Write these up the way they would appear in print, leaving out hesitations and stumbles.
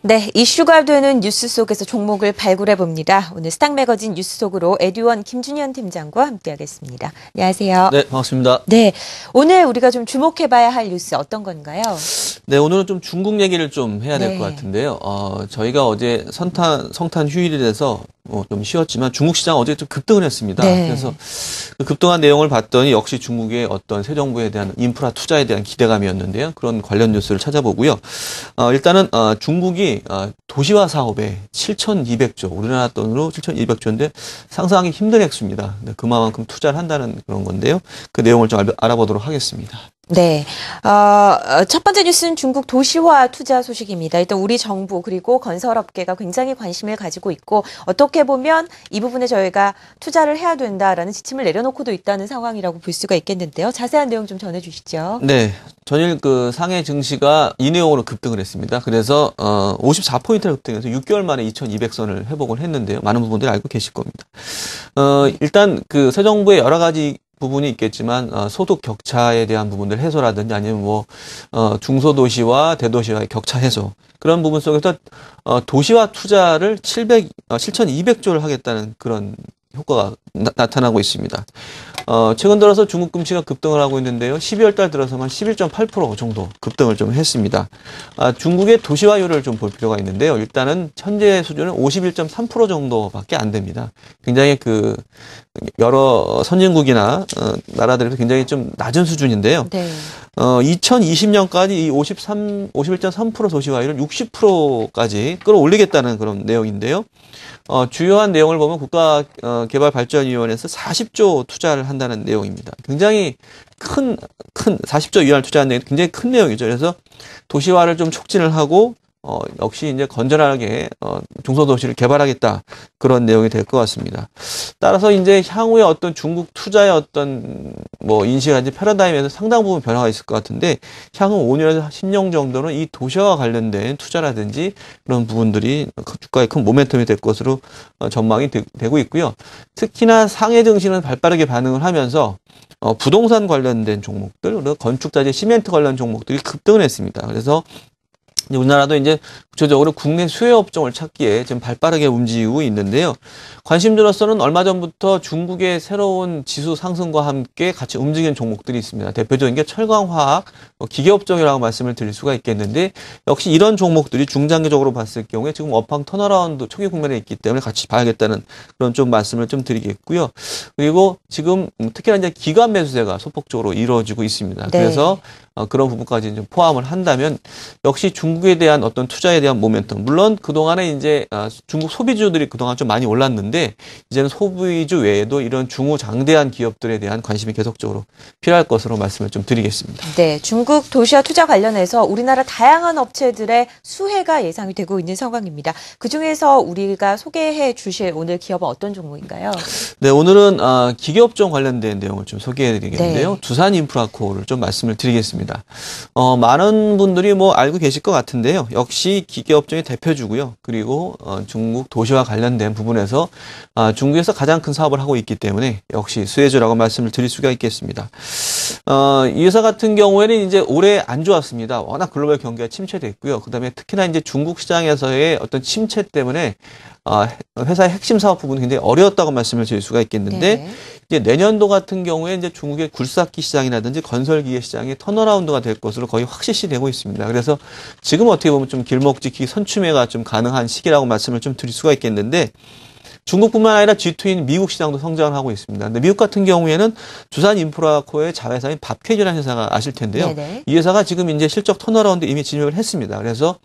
네, 이슈가 되는 뉴스 속에서 종목을 발굴해 봅니다. 오늘 스탁 매거진 뉴스 속으로 에듀원 김준현 팀장과 함께하겠습니다. 안녕하세요. 네, 반갑습니다. 네, 오늘 우리가 좀 주목해봐야 할 뉴스 어떤 건가요? 네, 오늘은 좀 중국 얘기를 좀 해야 될 네. 것 같은데요. 저희가 어제 성탄 휴일이라서 좀 쉬었지만 중국 시장 어제 좀 급등을 했습니다. 네. 그래서 그 급등한 내용을 봤더니 역시 중국의 어떤 새 정부에 대한 인프라 투자에 대한 기대감이었는데요. 그런 관련 뉴스를 찾아보고요. 일단은 중국이 도시화 사업에 7,200조, 우리나라 돈으로 7,200조인데 상상하기 힘든 액수입니다. 그만큼 투자를 한다는 그런 건데요. 그 내용을 좀 알아보도록 하겠습니다. 네, 첫 번째 뉴스는 중국 도시화 투자 소식입니다. 일단 우리 정부 그리고 건설업계가 굉장히 관심을 가지고 있고 어떻게 보면 이 부분에 저희가 투자를 해야 된다라는 지침을 내려놓고도 있다는 상황이라고 볼 수가 있겠는데요. 자세한 내용 좀 전해주시죠. 네, 전일 그 상해 증시가 이 내용으로 급등을 했습니다. 그래서 54포인트를 급등해서 6개월 만에 2,200선을 회복을 했는데요. 많은 부분들이 알고 계실 겁니다. 일단 그 새 정부의 여러 가지 부분이 있겠지만 소득 격차에 대한 부분들 해소라든지 아니면 중소도시와 대도시와의 격차 해소 그런 부분 속에서 도시화 투자를 7,200조를 하겠다는 그런 효과가 나타나고 있습니다. 최근 들어서 중국 금시가 급등을 하고 있는데요. 12월 달 들어서만 11.8% 정도 급등을 좀 했습니다. 중국의 도시화율을 좀 볼 필요가 있는데요. 일단은 현재 수준은 51.3% 정도밖에 안 됩니다. 굉장히 그 여러 선진국이나 나라들에서 굉장히 좀 낮은 수준인데요. 네. 2020년까지 이 51.3% 도시화율을 60%까지 끌어올리겠다는 그런 내용인데요. 주요한 내용을 보면 국가개발발전위원회에서 40조 투자를 한다는 내용입니다. 굉장히 큰 40조 이하를 투자하는 내용이 굉장히 큰 내용이죠. 그래서 도시화를 좀 촉진을 하고 역시 이제 건전하게 중소도시를 개발하겠다 그런 내용이 될 것 같습니다. 따라서 이제 향후에 어떤 중국 투자의 어떤 인식이라든지 패러다임에서 상당 부분 변화가 있을 것 같은데 향후 5년에서 10년 정도는 이 도시화와 관련된 투자라든지 그런 부분들이 주가에 큰 모멘텀이 될 것으로 전망이 되고 있고요. 특히나 상해 증시는 발빠르게 반응을 하면서 부동산 관련된 종목들, 그리고 건축자재, 시멘트 관련 종목들이 급등을 했습니다. 그래서 우리나라도 이제 구체적으로 국내 수혜 업종을 찾기에 지금 발빠르게 움직이고 있는데요. 관심주로서는 얼마 전부터 중국의 새로운 지수 상승과 함께 같이 움직이는 종목들이 있습니다. 대표적인 게 철강화학, 기계업종이라고 말씀을 드릴 수가 있겠는데 역시 이런 종목들이 중장기적으로 봤을 경우에 지금 업황 턴어라운드 초기 국면에 있기 때문에 같이 봐야겠다는 그런 좀 말씀을 좀 드리겠고요. 그리고 지금 특히나 이제 기관 매수세가 소폭적으로 이루어지고 있습니다. 네. 그래서 그런 부분까지 좀 포함을 한다면 역시 중국에 대한 어떤 투자에 대한 모멘텀. 물론 그동안에 이제 중국 소비주들이 그동안 좀 많이 올랐는데 이제는 소비주 외에도 이런 중후장대한 기업들에 대한 관심이 계속적으로 필요할 것으로 말씀을 좀 드리겠습니다. 네, 중국 도시화 투자 관련해서 우리나라 다양한 업체들의 수혜가 예상이 되고 있는 상황입니다. 그중에서 우리가 소개해 주실 오늘 기업은 어떤 종목인가요? 네, 오늘은 기계업종 관련된 내용을 좀 소개해 드리겠는데요. 네. 두산인프라코를 좀 말씀을 드리겠습니다. 많은 분들이 알고 계실 것 같은데요. 역시 기계업종의 대표주고요. 그리고 중국 도시화 관련된 부분에서 중국에서 가장 큰 사업을 하고 있기 때문에 역시 수혜주라고 말씀을 드릴 수가 있겠습니다. 이 회사 같은 경우에는 이제 올해 안 좋았습니다. 워낙 글로벌 경기가 침체됐고요. 그다음에 특히나 이제 중국 시장에서의 어떤 침체 때문에 회사의 핵심 사업 부분이 굉장히 어려웠다고 말씀을 드릴 수가 있겠는데 네. 이제 내년도 같은 경우에 이제 중국의 굴삭기 시장이라든지 건설기계 시장이 턴어라운드가 될 것으로 거의 확실시되고 있습니다. 그래서 지금 어떻게 보면 좀 길목지기 선취매가 좀 가능한 시기라고 말씀을 좀 드릴 수가 있겠는데 중국뿐만 아니라 G2인 미국 시장도 성장을 하고 있습니다. 근데 미국 같은 경우에는 두산인프라코의 자회사인 밥캐리라는 회사가 아실 텐데요. 네네. 이 회사가 지금 이제 실적 턴어라운드 이미 진입을 했습니다. 그래서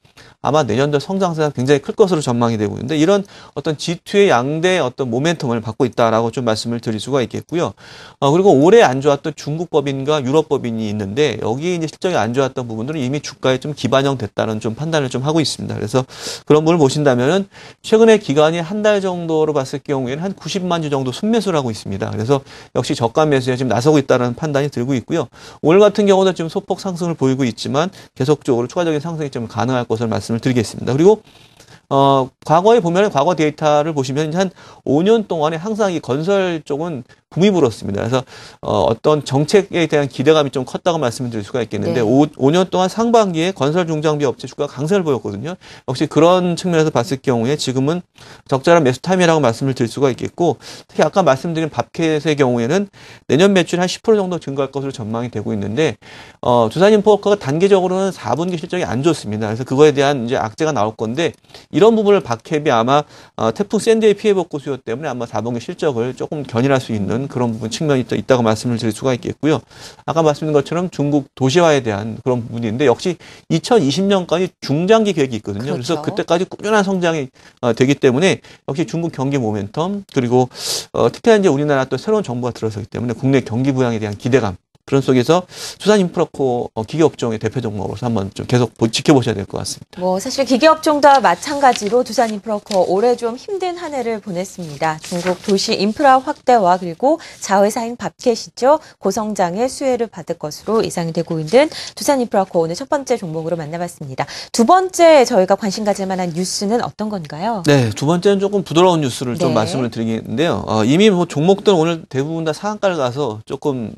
아마 내년도 성장세가 굉장히 클 것으로 전망이 되고 있는데 이런 어떤 G2의 양대 어떤 모멘텀을 받고 있다라고 좀 말씀을 드릴 수가 있겠고요. 그리고 올해 안 좋았던 중국 법인과 유럽 법인이 있는데 여기에 이제 실적이 안 좋았던 부분들은 이미 주가에 좀 기반형 됐다는 좀 판단을 좀 하고 있습니다. 그래서 그런 부분을 보신다면은 최근에 기간이 한 달 정도로 봤을 경우에는 한 90만 주 정도 순매수를 하고 있습니다. 그래서 역시 저가 매수에 지금 나서고 있다는 판단이 들고 있고요. 오늘 같은 경우도 지금 소폭 상승을 보이고 있지만 계속적으로 추가적인 상승이 좀 가능할 것을 말씀을 드리겠습니다. 그리고 과거에 보면 과거 데이터를 보시면 한 5년 동안에 항상 이 건설 쪽은 붐이 불었습니다. 그래서 어떤 정책에 대한 기대감이 좀 컸다고 말씀을 드릴 수가 있겠는데 네. 5년 동안 상반기에 건설 중장비 업체 주가가 강세를 보였거든요. 역시 그런 측면에서 봤을 경우에 지금은 적절한 매수 타임이라고 말씀을 드릴 수가 있겠고, 특히 아까 말씀드린 밥캣의 경우에는 내년 매출이 한 10% 정도 증가할 것으로 전망이 되고 있는데 두산인프라코가 단기적으로는 4분기 실적이 안 좋습니다. 그래서 그거에 대한 이제 악재가 나올 건데, 이런 부분을 밥캣이 아마 태풍 샌디의 피해 복구 수요 때문에 아마 4분기 실적을 조금 견인할 수 있는 그런 부분 측면이 있다고 말씀을 드릴 수가 있겠고요. 아까 말씀드린 것처럼 중국 도시화에 대한 그런 부분인데, 역시 2020년까지 중장기 계획이 있거든요. 그렇죠. 그래서 그때까지 꾸준한 성장이 되기 때문에 역시 중국 경기 모멘텀, 그리고 특히나 이제 우리나라 또 새로운 정부가 들어서기 때문에 국내 경기 부양에 대한 기대감, 그런 속에서 두산인프라코 기계업종의 대표 종목으로서 한번 좀 계속 지켜보셔야 될 것 같습니다. 뭐 사실 기계업종과 마찬가지로 두산인프라코 올해 좀 힘든 한 해를 보냈습니다. 중국 도시 인프라 확대와 그리고 자회사인 밥캣이죠. 고성장의 수혜를 받을 것으로 예상이 되고 있는 두산인프라코, 오늘 첫 번째 종목으로 만나봤습니다. 두 번째 저희가 관심 가질 만한 뉴스는 어떤 건가요? 네, 두 번째는 조금 부드러운 뉴스를 좀 네. 말씀을 드리겠는데요. 이미 뭐 종목들은 오늘 대부분 다 상한가를 가서 조금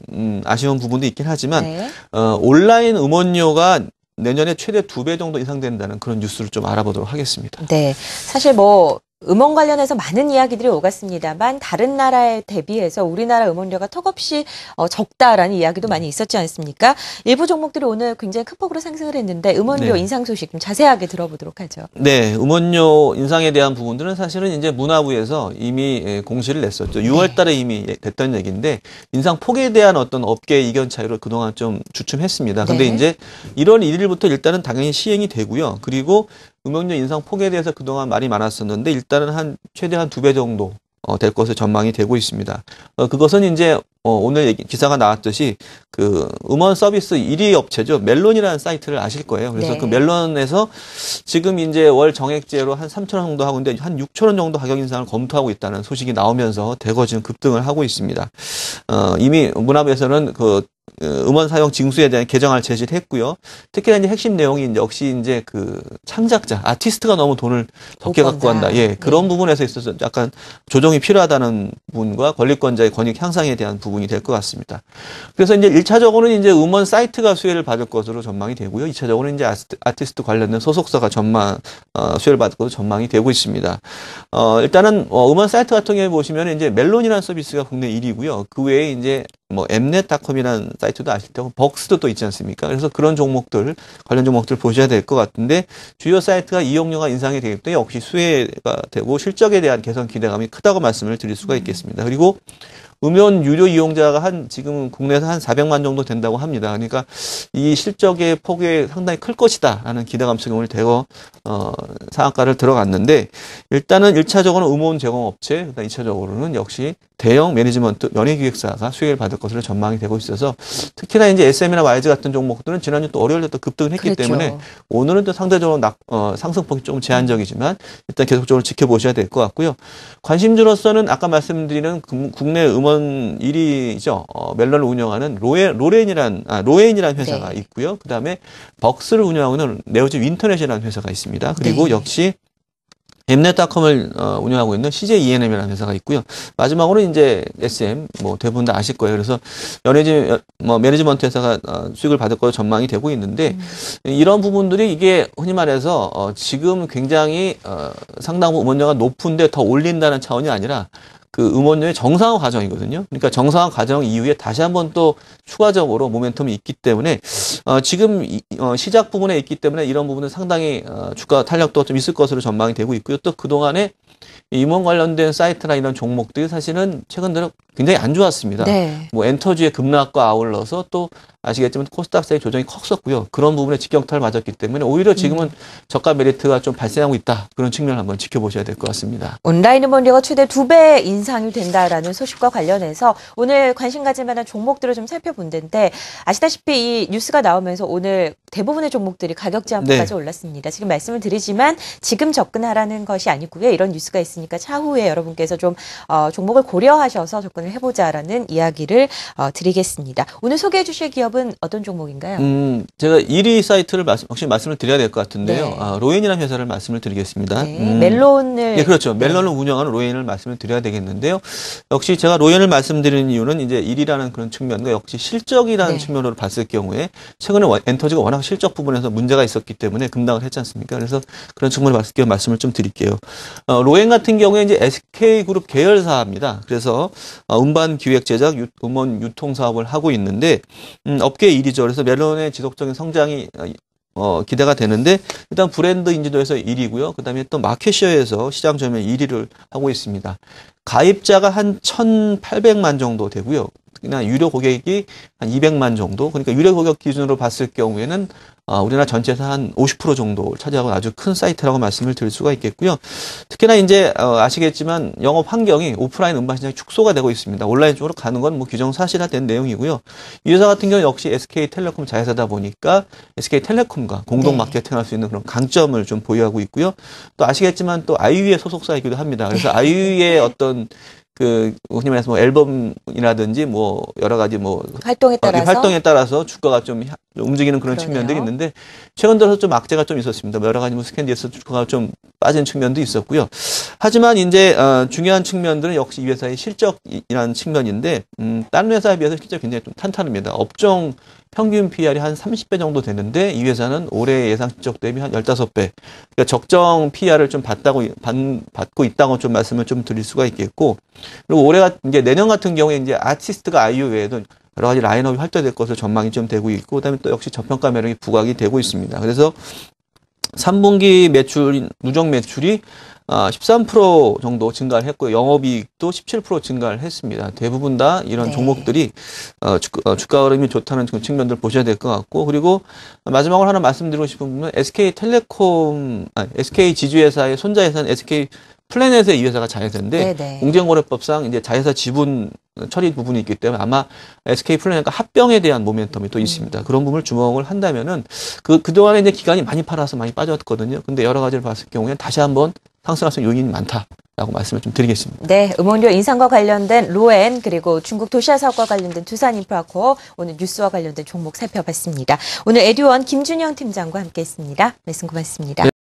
아쉬운 부분도 있긴 하지만 네. 온라인 음원료가 내년에 최대 2배 정도 인상된다는 그런 뉴스를 좀 알아보도록 하겠습니다. 네. 사실 뭐 음원 관련해서 많은 이야기들이 오갔습니다만 다른 나라에 대비해서 우리나라 음원료가 턱없이 적다라는 이야기도 많이 있었지 않습니까? 일부 종목들이 오늘 굉장히 큰 폭으로 상승을 했는데 음원료 네. 인상 소식 좀 자세하게 들어보도록 하죠. 네, 음원료 인상에 대한 부분들은 사실은 이제 문화부에서 이미 공시를 냈었죠. 6월 달에 이미 됐던 얘기인데, 인상 폭에 대한 어떤 업계 의견 차이로 그동안 좀 주춤했습니다. 근데 네. 이제 1월 1일부터 일단은 당연히 시행이 되고요. 그리고 음원료 인상 폭에 대해서 그동안 말이 많았었는데, 일단은 최대 한 2배 정도 될 것으로 전망이 되고 있습니다. 그것은 이제 오늘 기사가 나왔듯이 그 음원 서비스 1위 업체죠. 멜론이라는 사이트를 아실 거예요. 그래서 네. 그 멜론에서 지금 이제 월 정액제로 한 3,000원 정도 하고 있는데 한 6,000원 정도 가격 인상을 검토하고 있다는 소식이 나오면서 대거 지금 급등을 하고 있습니다. 이미 문화부에서는 음원 사용 징수에 대한 개정안을 제시를 했고요. 특히나 이제 핵심 내용이 이제 역시 이제 그 창작자, 아티스트가 너무 돈을 적게 못 갖고 번다. 간다. 예, 그런 부분에서 있어서 약간 조정이 필요하다는 부분과 권리권자의 권익 향상에 대한 부분이 될 것 같습니다. 그래서 이제 1차적으로는 이제 음원 사이트가 수혜를 받을 것으로 전망이 되고요. 2차적으로는 이제 아티스트 관련된 소속사가 수혜를 받을 것으로 전망이 되고 있습니다. 일단은 음원 사이트 같은 경우에 보시면 이제 멜론이라는 서비스가 국내 1위고요. 그 외에 이제 뭐 엠넷닷컴이라는 사이트도 아실 테고 벅스도 또 있지 않습니까? 그래서 그런 종목들, 관련 종목들 보셔야 될 것 같은데, 주요 사이트가 이용료가 인상이 되기 때문에 역시 수혜가 되고 실적에 대한 개선 기대감이 크다고 말씀을 드릴 수가 있겠습니다. 그리고 음원 유료 이용자가 지금 국내에서 한 400만 정도 된다고 합니다. 그러니까 이 실적의 폭이 상당히 클 것이다라는 기대감 속에 오늘 대거 상한가를 들어갔는데, 일단은 1차적으로는 음원 제공업체, 그다음 2차적으로는 역시 대형 매니지먼트 연예기획사가 수혜를 받을 것으로 전망이 되고 있어서, 특히나 이제 SM이나 YG 같은 종목들은 지난주 또 월요일에 또 급등을 했기 그렇죠. 때문에 오늘은 또 상대적으로 상승폭이 조금 제한적이지만 일단 계속적으로 지켜보셔야 될 것 같고요. 관심주로서는 아까 말씀드리는 국내 음원 1위죠. 멜론을 운영하는 로엔이라는 회사가 네. 있고요. 그다음에 벅스를 운영하고 있는 네오즈 윈터넷이라는 회사가 있습니다. 그리고 네. 역시 엠넷닷컴을 운영하고 있는 CJ ENM이라는 회사가 있고요. 마지막으로 이제 SM, 뭐 대부분 다 아실 거예요. 그래서 매니지먼트 회사가 수익을 받을 것으로 전망이 되고 있는데, 이런 부분들이 이게 흔히 말해서 지금 굉장히 상당 부분 음원료가 높은데 더 올린다는 차원이 아니라 그 음원료의 정상화 과정이거든요. 그러니까 정상화 과정 이후에 다시 한번 또 추가적으로 모멘텀이 있기 때문에 지금 시작 부분에 있기 때문에 이런 부분은 상당히 주가 탄력도 좀 있을 것으로 전망이 되고 있고요. 또 그동안에 임원 관련된 사이트나 이런 종목들이 사실은 최근 들어 굉장히 안 좋았습니다. 네. 뭐 엔터주의 급락과 아울러서 또 아시겠지만 코스닥사의 조정이 컸었고요. 그런 부분에 직격탄을 맞았기 때문에 오히려 지금은 저가 메리트가 좀 발생하고 있다. 그런 측면을 한번 지켜보셔야 될 것 같습니다. 온라인 음원료가 최대 2배 인상이 된다라는 소식과 관련해서 오늘 관심 가질 만한 종목들을 좀 살펴본데, 아시다시피 이 뉴스가 나오면서 오늘 대부분의 종목들이 가격 제한폭까지 올랐습니다. 지금 말씀을 드리지만 지금 접근하라는 것이 아니고요. 이런 뉴스가 있으면 있으니까 차후에 여러분께서 좀 종목을 고려하셔서 접근을 해보자라는 이야기를 드리겠습니다. 오늘 소개해 주실 기업은 어떤 종목인가요? 제가 1위 사이트를 혹시 말씀을 드려야 될 것 같은데요. 네. 로엔이라는 회사를 말씀을 드리겠습니다. 네, 멜론을. 네, 그렇죠. 네. 멜론을 운영하는 로엔을 말씀을 드려야 되겠는데요. 역시 제가 로엔을 말씀드리는 이유는 이제 1위라는 그런 측면과 역시 실적이라는 네. 측면으로 봤을 경우에 최근에 엔터지가 워낙 실적 부분에서 문제가 있었기 때문에 급락을 했지 않습니까? 그래서 그런 측면을 봤을 경우 말씀을 좀 드릴게요. 로엔 같은 경우에 이제 SK그룹 계열사입니다. 그래서 운반 기획 제작 음원 유통 사업을 하고 있는데 업계 1위죠. 그래서 멜론의 지속적인 성장이 기대가 되는데 일단 브랜드 인지도에서 1위고요. 그다음에 또 마켓쉐어에서 시장 점유율 1위를 하고 있습니다. 가입자가 한 1,800만 정도 되고요. 특히나 유료 고객이 한 200만 정도. 그러니까 유료 고객 기준으로 봤을 경우에는 우리나라 전체에서 한 50% 정도를 차지하고 아주 큰 사이트라고 말씀을 드릴 수가 있겠고요. 특히나 이제 아시겠지만 영업 환경이 오프라인 음반 시장이 축소가 되고 있습니다. 온라인 쪽으로 가는 건 뭐 규정사실화된 내용이고요. 이 회사 같은 경우 역시 SK텔레콤 자회사다 보니까 SK텔레콤과 공동 네. 마케팅할 수 있는 그런 강점을 좀 보유하고 있고요. 또 아시겠지만 또 아이유의 소속사이기도 합니다. 그래서 아이유의 어떤 흔히 말해서 뭐 앨범이라든지 뭐 여러 가지 뭐 활동에 따라서 주가가 좀 움직이는 그런 그러네요. 측면들이 있는데 최근 들어서 좀 악재가 좀 있었습니다. 여러 가지 뭐 스캔들에서 주가가 좀 빠진 측면도 있었고요. 하지만 이제 중요한 측면들은 역시 이 회사의 실적이라는 측면인데 다른 회사에 비해서 실적이 굉장히 좀 탄탄합니다. 업종 평균 PR이 한 30배 정도 되는데 이 회사는 올해 예상 실적 대비 한 15배. 그러니까 적정 PR을 좀 받고 있다고 좀 말씀을 좀 드릴 수가 있겠고, 그리고 이제 내년 같은 경우에 이제 아티스트가 아이유 외에도 여러 가지 라인업이 활동될 것으로 전망이 좀 되고 있고, 그다음에 또 역시 저평가 매력이 부각이 되고 있습니다. 그래서 3분기 누적 매출이 13% 정도 증가를 했고요. 영업이익도 17% 증가를 했습니다. 대부분 다 이런 네. 종목들이 주가 흐름이 좋다는 측면들 보셔야 될 것 같고, 그리고 마지막으로 하나 말씀드리고 싶은 부분은 SK 지주회사의 손자회사는 SK 플래넷의 이 회사가 자회사인데 네네. 공정거래법상 이제 자회사 지분 처리 부분이 있기 때문에 아마 SK 플래넷과 합병에 대한 모멘텀이 또 있습니다. 그런 부분을 주목을 한다면은 그동안에 이제 기간이 많이 팔아서 많이 빠졌거든요. 근데 여러 가지를 봤을 경우에 다시 한번 상승할 수 있는 요인이 많다라고 말씀을 좀 드리겠습니다. 네, 음원료 인상과 관련된 로엔 그리고 중국 도시화 사업과 관련된 두산인프라코어 오늘 뉴스와 관련된 종목 살펴봤습니다. 오늘 에듀원 김준영 팀장과 함께했습니다. 말씀 고맙습니다. 네.